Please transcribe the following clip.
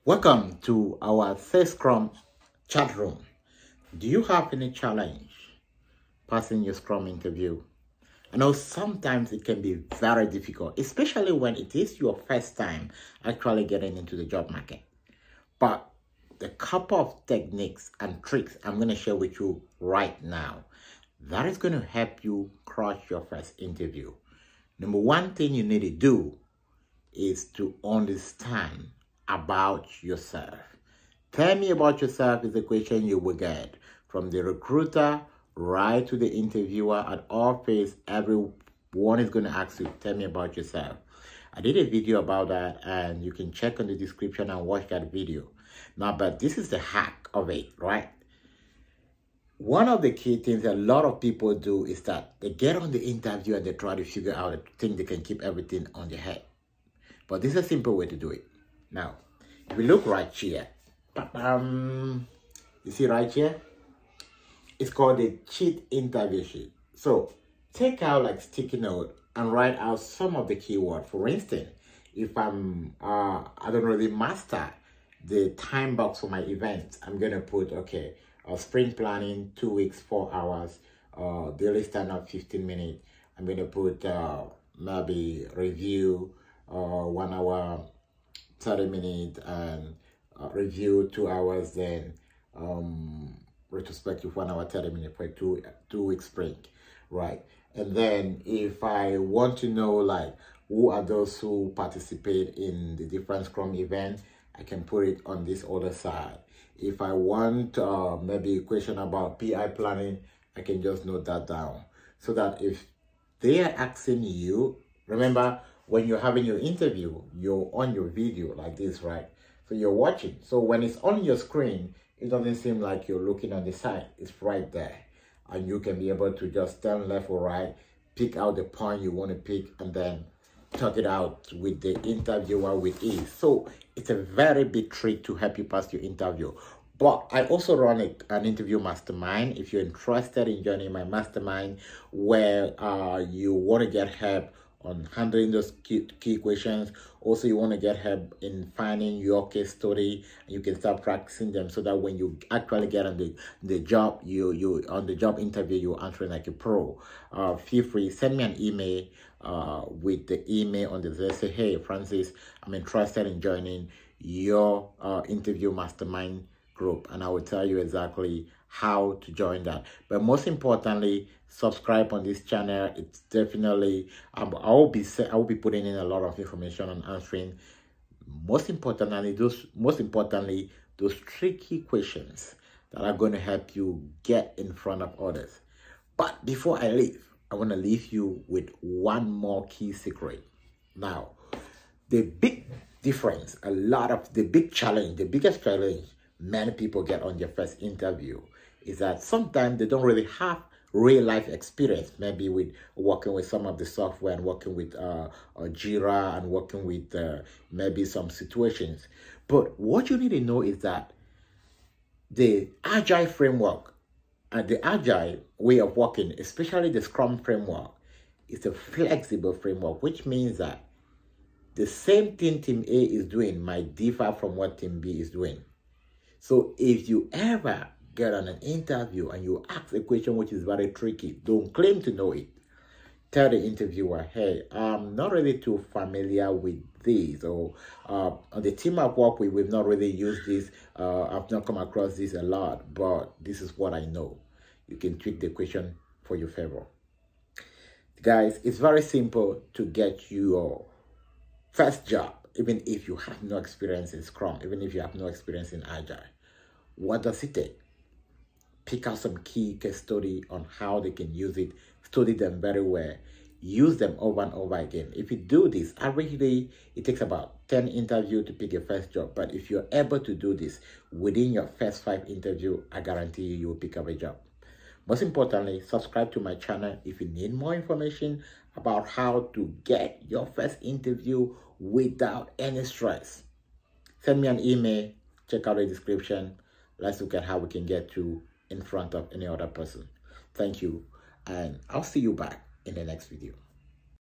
Welcome to our first Scrum chat room. Do you have any challenge passing your Scrum interview? I know sometimes it can be very difficult, especially when it is your first time actually getting into the job market. But the couple of techniques and tricks I'm going to share with you right now, that is going to help you crush your first interview. Number one thing you need to do is to understand about yourself. Tell me about yourself is the question you will get from the recruiter right to the interviewer. At all phase, everyone is going to ask you, tell me about yourself. I did a video about that, and you can check on the description and watch that video. Now, but this is the hack of it, right? One of the key things a lot of people do is that they get on the interview and they try to figure out a thing they can keep everything on their head. But this is a simple way to do it. Now, if we look right here, you see right here? It's called the cheat interview sheet. So take out like sticky note and write out some of the keywords. For instance, if I'm, I don't really master the time box for my event, I'm going to put, okay, sprint planning, 2 weeks, 4 hours, daily stand-up, 15 minutes. I'm going to put maybe review, 1 hour, 30 minutes, and review 2 hours, then retrospective 1 hour, 30 minutes for two week sprint, right? And then if I want to know like who are those who participate in the different Scrum events, I can put it on this other side. If I want maybe a question about PI planning, I can just note that down, so that if they are asking you, remember, when you're having your interview, you're on your video like this, right? So you're watching. So when it's on your screen, it doesn't seem like you're looking on the side. It's right there. And you can be able to just turn left or right, pick out the point you want to pick, and then talk it out with the interviewer with ease. So it's a very big trick to help you pass your interview. But I also run an interview mastermind. If you're interested in joining my mastermind, where you want to get help on handling those key questions. Also, you want to get help in finding your case study, and you can start practicing them, so that when you actually get on the job, you on the job interview, you're answering like a pro. Feel free, send me an email with the email on the list. Say, hey Francis, I'm interested in joining your interview mastermind group, and I will tell you exactly how to join that. But most importantly, subscribe on this channel. It's definitely I will be putting in a lot of information on answering most importantly those tricky questions that are going to help you get in front of others. But before I leave, I want to leave you with one more key secret. Now, the big difference, the biggest challenge many people get on their first interview is that sometimes they don't really have real life experience, maybe with working with some of the software and working with Jira and working with maybe some situations. But what you need to know is that the Agile framework and the Agile way of working, especially the Scrum framework, is a flexible framework, which means that the same thing Team A is doing might differ from what Team B is doing. So if you ever get on an interview and you ask a question which is very tricky, don't claim to know it. Tell the interviewer, hey, I'm not really too familiar with this, or on the team I've worked with, we've not really used this. I've not come across this a lot, but this is what I know. You can tweak the question for your favor. Guys, it's very simple to get your first job, even if you have no experience in Scrum, even if you have no experience in Agile. What does it take? Pick out some key case study on how they can use it, study them very well, use them over and over again. If you do this, averagely, it takes about 10 interviews to pick your first job. But if you're able to do this within your first 5 interviews, I guarantee you will pick up a job. Most importantly, subscribe to my channel if you need more information about how to get your first interview without any stress. Send me an email, check out the description. Let's look at how we can get you in front of any other person. Thank you, and I'll see you back in the next video.